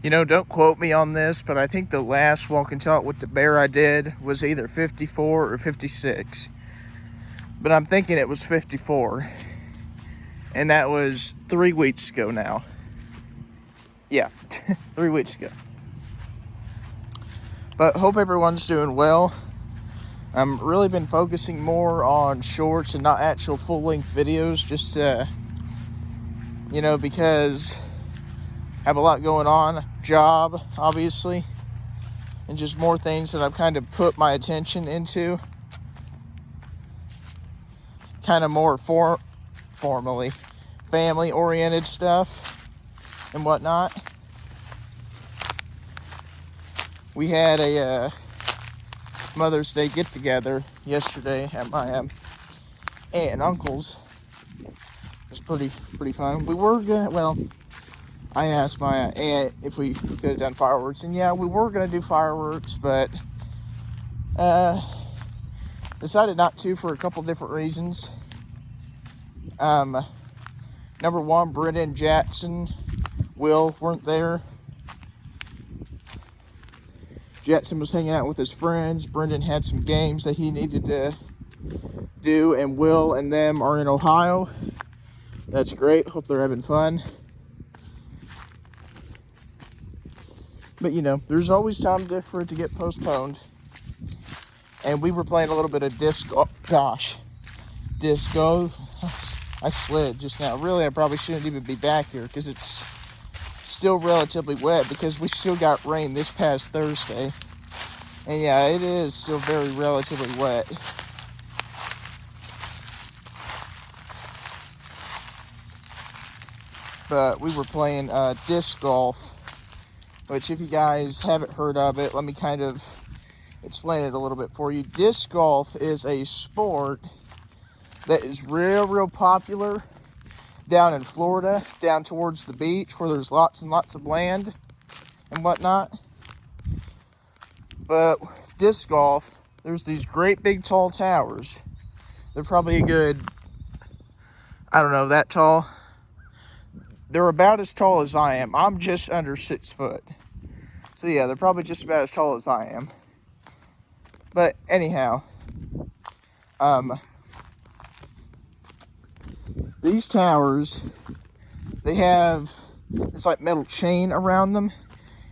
You know, don't quote me on this, but I think the last walk and talk with the bear I did was either 54 or 56. But I'm thinking it was 54. And that was 3 weeks ago now. Yeah, 3 weeks ago. But hope everyone's doing well. I've really been focusing more on shorts and not actual full-length videos, just because I have a lot going on, job, obviously, and just more things that I've kind of put my attention into, kind of more formally, family-oriented stuff and whatnot. We had a Mother's Day get-together yesterday at my aunt and uncle's. It was pretty fun. We were gonna, I asked my aunt if we could have done fireworks, and yeah, we were gonna do fireworks, but decided not to for a couple different reasons. Number one, Brendan, Jackson, Will weren't there. Jackson was hanging out with his friends. Brendan had some games that he needed to do, and Will and them are in Ohio. That's great. Hope they're having fun. But there's always time for it to get postponed. And we were playing a little bit of disco. I slid just now. Really, I probably shouldn't even be back here because it's still relatively wet because we still got rain this past Thursday. And yeah, it is still very relatively wet. But we were playing disc golf, which if you guys haven't heard of it, let me kind of explain it a little bit for you. Disc golf is a sport that is real popular down in Florida, down towards the beach where there's lots and lots of land and whatnot. But disc golf, there's these great big tall towers. They're probably a good, I don't know, that tall. They're about as tall as I am. I'm just under 6 foot. So yeah, they're probably just about as tall as I am. But anyhow, these towers, they have this like metal chain around them,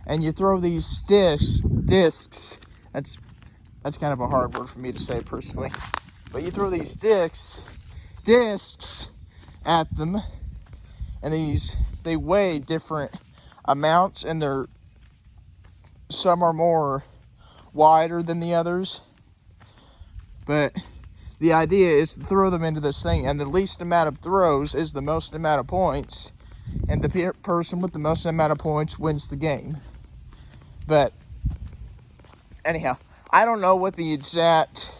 and you throw these discs. That's kind of a hard word for me to say personally, but you throw these discs at them, and they weigh different amounts, and some are more wider than the others, but the idea is to throw them into this thing, and the least amount of throws is the most amount of points, and the person with the most amount of points wins the game. But anyhow, I don't know what the exact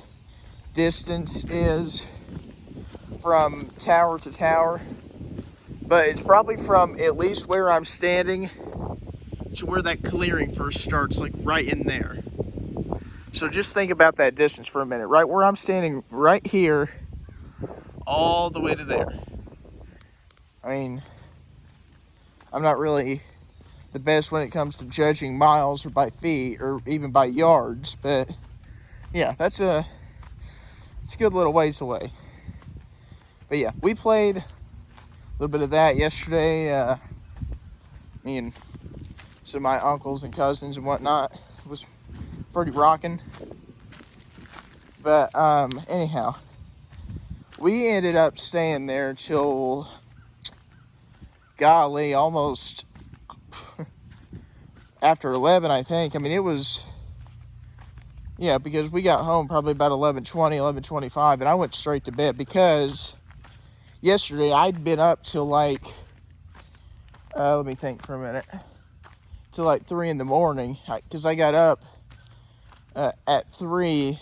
distance is from tower to tower, but it's probably from at least where I'm standing to where that clearing first starts, like right in there. So just think about that distance for a minute. Right where I'm standing, right here, all the way to there. I mean, I'm not really the best when it comes to judging miles or by feet or even by yards, but yeah, it's a good little ways away. But yeah, we played a little bit of that yesterday. Me and some of my uncles and cousins and whatnot. It was pretty rocking. But anyhow, we ended up staying there till, golly, almost after 11, I think. I mean, it was, yeah, because we got home probably about 11:20, 11:25, and I went straight to bed because yesterday I'd been up till like, let me think for a minute, till like 3 in the morning, because I got up at 3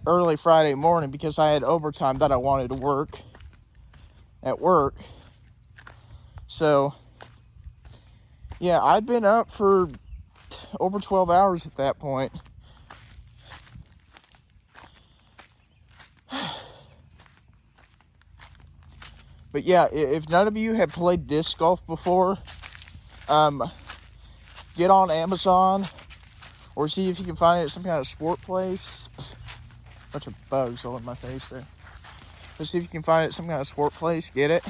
early Friday morning because I had overtime that I wanted to work at work. So yeah, I'd been up for over 12 hours at that point. But yeah, if none of you have played disc golf before, get on Amazon or see if you can find it at some kind of sport place. Bunch of bugs all in my face there. But see if you can find it at some kind of sport place. Get it.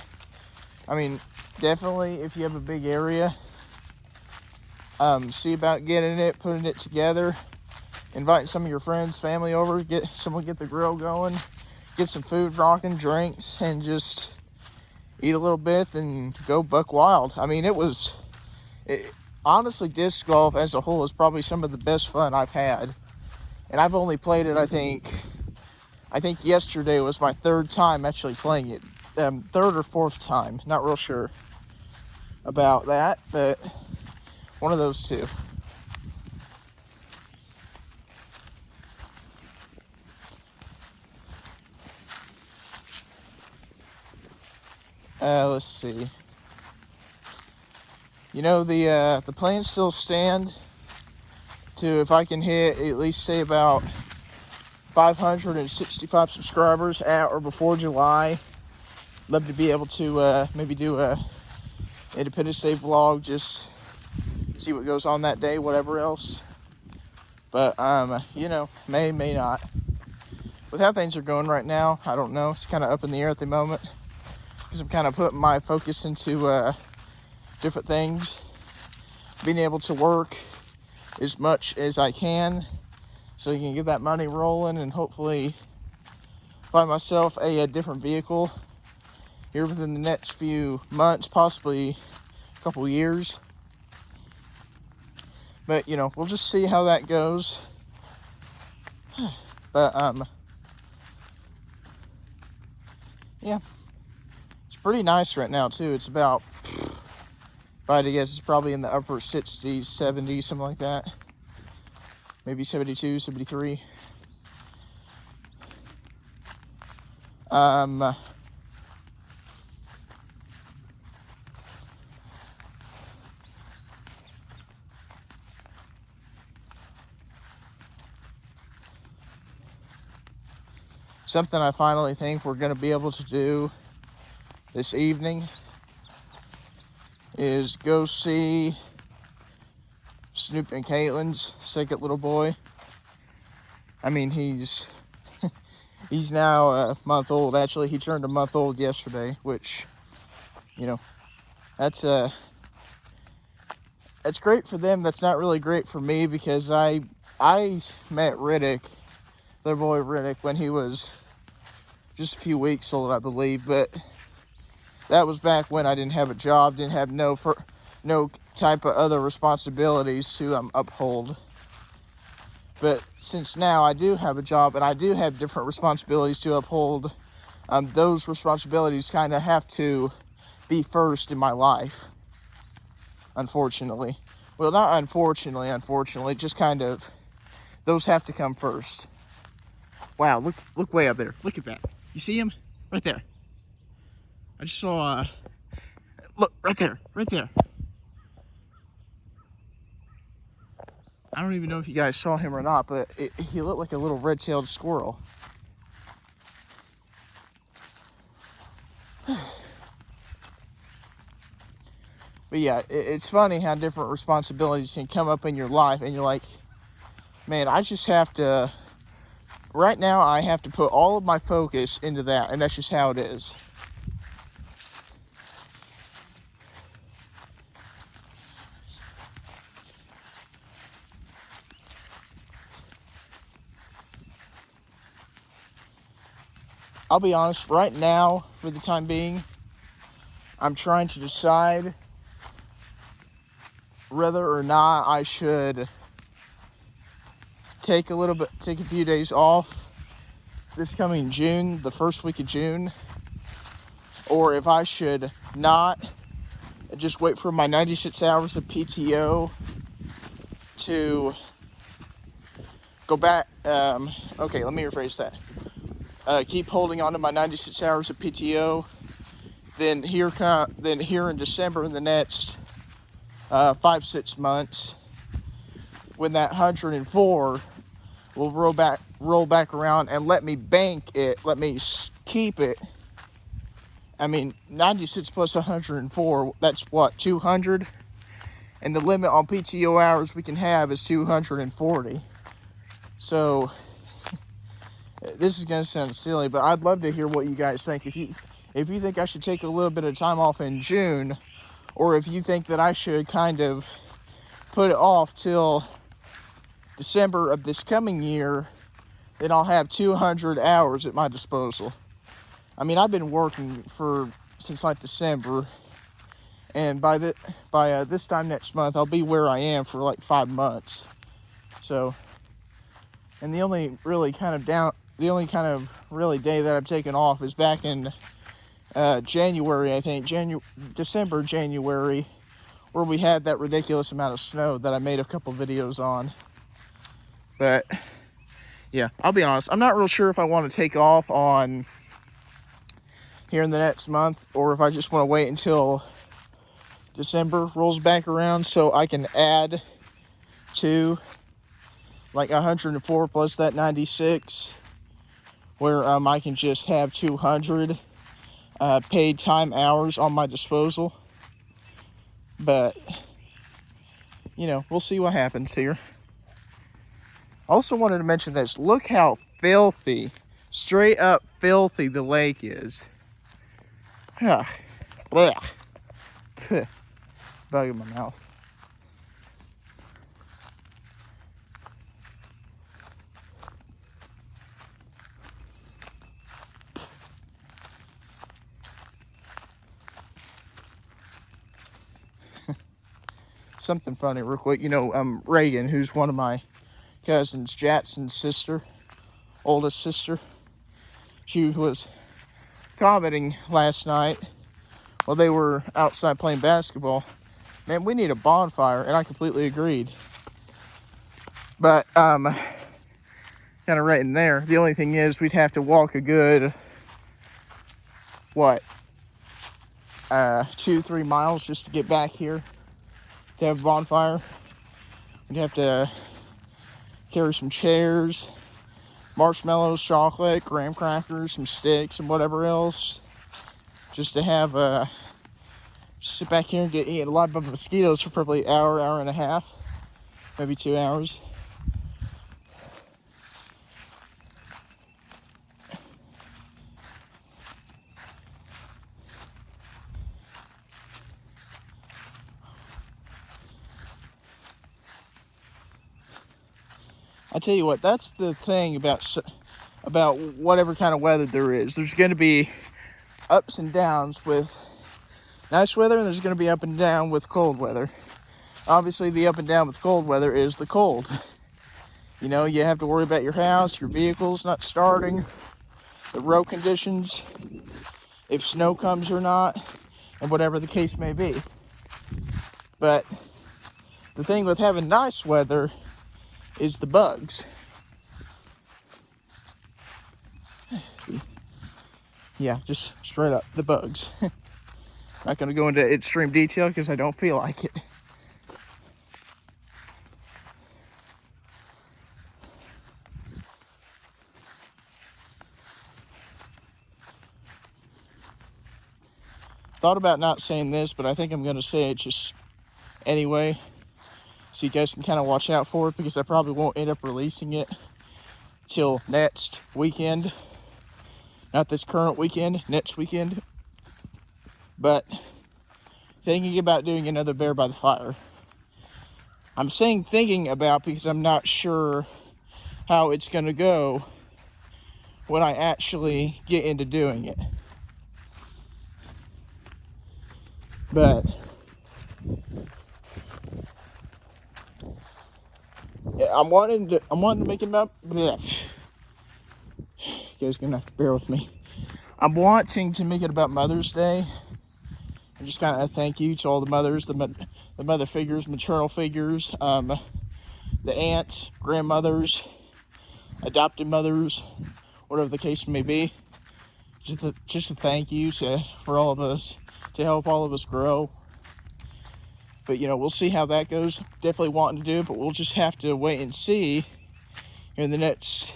I mean, definitely if you have a big area, see about getting it, putting it together, inviting some of your friends, family over, get the grill going, get some food rocking, drinks, and just eat a little bit and go buck wild. I mean, honestly, disc golf as a whole is probably some of the best fun I've had. And I've only played it, I think yesterday was my third time actually playing it. Third or fourth time, not real sure about that, but one of those two. Let's see. You know, the plans still stand to, if I can hit at least say about 565 subscribers at or before July. Love to be able to maybe do a Independence Day vlog, just see what goes on that day, whatever else. But you know, may not. With how things are going right now, I don't know. It's kind of up in the air at the moment because I'm kind of putting my focus into different things, being able to work as much as I can so you can get that money rolling and hopefully find myself a different vehicle here within the next few months, possibly a couple years. But you know, we'll just see how that goes. But yeah, it's pretty nice right now too. It's about, if I had to guess, it's probably in the upper 60s, 70s, something like that. Maybe 72, 73. Something I finally think we're going to be able to do this evening is go see Snoop and Caitlin's second little boy. I mean, he's now a month old. Actually, he turned a month old yesterday, which, you know, that's great for them. That's not really great for me because I met Riddick, their boy Riddick, when he was just a few weeks old, I believe. But that was back when I didn't have a job, didn't have no type of other responsibilities to uphold. But since now I do have a job and I do have different responsibilities to uphold, those responsibilities kind of have to be first in my life, unfortunately. Well, not unfortunately, just kind of, those have to come first. Wow, look way up there. Look at that. You see him? Right there. I just saw, look, right there. I don't even know if you guys saw him or not, but he looked like a little red-tailed squirrel. But yeah, it's funny how different responsibilities can come up in your life, and you're like, man, I just have to, right now I have to put all of my focus into that, and that's just how it is. I'll be honest, right now, for the time being, I'm trying to decide whether or not I should take a few days off this coming June, the first week of June, or if I should not, just wait for my 96 hours of PTO to go back. Okay, let me rephrase that. Keep holding on to my 96 hours of PTO. Then here in December, in the next 5-6 months, when that 104 will roll back around and let me bank it, let me keep it. I mean, 96 plus 104, that's what, 200? And the limit on PTO hours we can have is 240. So this is going to sound silly, but I'd love to hear what you guys think. If you think I should take a little bit of time off in June, or if you think that I should kind of put it off till December of this coming year, then I'll have 200 hours at my disposal. I mean, I've been working since like December, and by this time next month, I'll be where I am for like 5 months. So, and the only kind of really day that I've taken off is back in January, I think, December, January, where we had that ridiculous amount of snow that I made a couple videos on. But yeah, I'll be honest, I'm not real sure if I want to take off on here in the next month, or if I just want to wait until December rolls back around so I can add to like 104 plus that 96, where I can just have 200 paid time hours on my disposal. But you know, we'll see what happens here. I also wanted to mention this. Look how filthy, straight up filthy the lake is. Ugh. Blech. Bug in my mouth. Something funny real quick. You know, Reagan, who's one of my cousins, Jackson's sister, oldest sister, she was commenting last night while they were outside playing basketball, man, we need a bonfire, and I completely agreed. But kind of right in there, the only thing is we'd have to walk a good 2-3 miles just to get back here to have a bonfire. We'd have to carry some chairs, marshmallows, chocolate, graham crackers, some sticks, and whatever else, just to have just sit back here and get eaten alive by mosquitoes for probably an hour and a half, maybe 2 hours. I tell you what, that's the thing about whatever kind of weather there is. There's going to be ups and downs with nice weather, and there's going to be up and down with cold weather. Obviously, the up and down with cold weather is the cold. You know, you have to worry about your house, your vehicles not starting, the road conditions, if snow comes or not, and whatever the case may be. But the thing with having nice weather is the bugs. Yeah, just straight up, the bugs. Not going to go into extreme detail because I don't feel like it. Thought about not saying this, but I think I'm going to say it just anyway, so you guys can kind of watch out for it, because I probably won't end up releasing it till next weekend. Not this current weekend, next weekend. But thinking about doing another Bear by the Fire. I'm saying thinking about because I'm not sure how it's going to go when I actually get into doing it. But yeah, I'm wanting to make it up. You guys gonna have to bear with me. I'm wanting to make it about Mother's Day, and just kind of a thank you to all the mothers, the mother figures, maternal figures, the aunts, grandmothers, adopted mothers, whatever the case may be. Just a thank you for all of us, to help all of us grow. But, you know, we'll see how that goes. Definitely wanting to do it, but we'll just have to wait and see in the next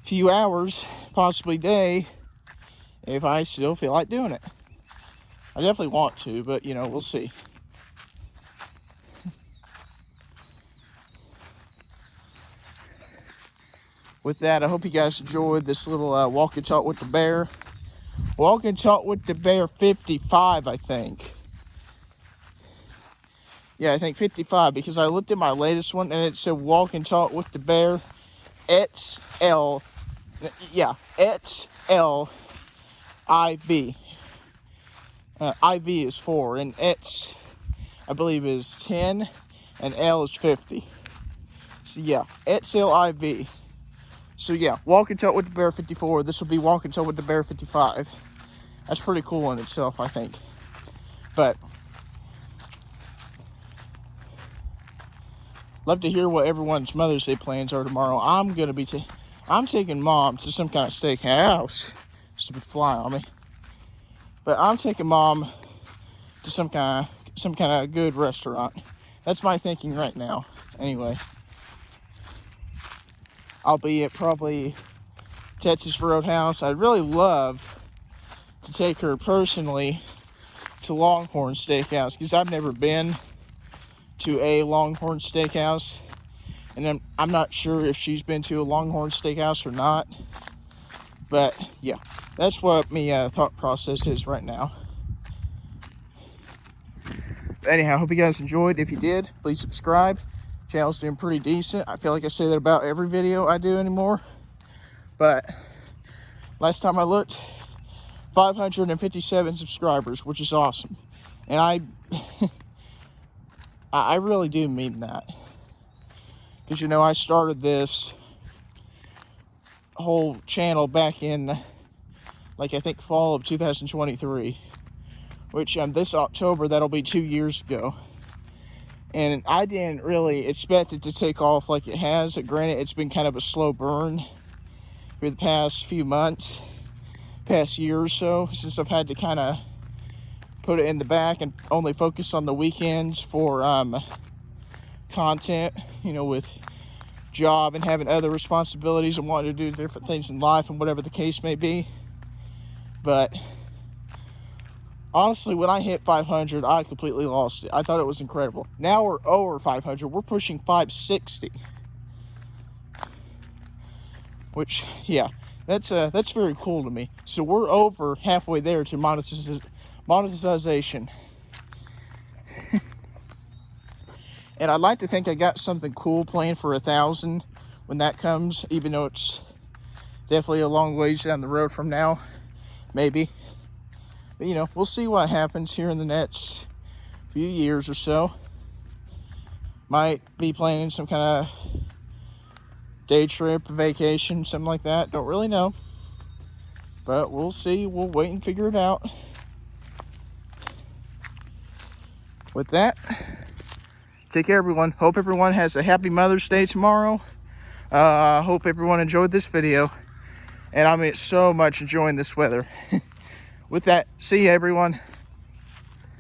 few hours, possibly day, if I still feel like doing it. I definitely want to, but, you know, we'll see. with that, I hope you guys enjoyed this little walk and talk with the bear. Walk and talk with the bear 55, I think. Yeah, I think 55, because I looked at my latest one and it said walk and talk with the bear XL. Yeah, XLIV. IV is 4, and X, I believe, is 10, and L is 50. So yeah, XLIV. So yeah, walk and talk with the bear 54. This will be walk and talk with the bear 55. That's pretty cool in itself, I think. But love to hear what everyone's Mother's Day plans are tomorrow. I'm taking Mom to some kind of steakhouse. Stupid fly on me. But I'm taking Mom to some kind of good restaurant. That's my thinking right now. Anyway, I'll be at probably Texas Roadhouse. I'd really love to take her personally to Longhorn Steakhouse, because I've never been to a Longhorn Steakhouse, and I'm not sure if she's been to a Longhorn Steakhouse or not. But yeah, that's what my thought process is right now. But anyhow, hope you guys enjoyed. If you did, please subscribe. Channel's doing pretty decent. I feel like I say that about every video I do anymore, but last time I looked, 557 subscribers, which is awesome. And I really do mean that, because you know, I started this whole channel back in, like, I think fall of 2023, which this October, that'll be 2 years ago. And I didn't really expect it to take off like it has. Granted, it's been kind of a slow burn for the past few months, past year or so, since I've had to kind of put it in the back and only focus on the weekends for content, you know, with job and having other responsibilities and wanting to do different things in life and whatever the case may be. But honestly, when I hit 500, I completely lost it. I thought it was incredible. Now we're over 500. We're pushing 560, which, yeah, that's very cool to me. So we're over halfway there to monetization. And I'd like to think I got something cool planned for 1,000 when that comes, even though it's definitely a long ways down the road from now, maybe. But, you know, we'll see what happens here in the next few years or so. Might be planning some kind of day trip, vacation, something like that. Don't really know. But we'll see. We'll wait and figure it out. With that, take care, everyone. Hope everyone has a happy Mother's Day tomorrow. Hope everyone enjoyed this video. And I'm so much enjoying this weather. With that, see you, everyone.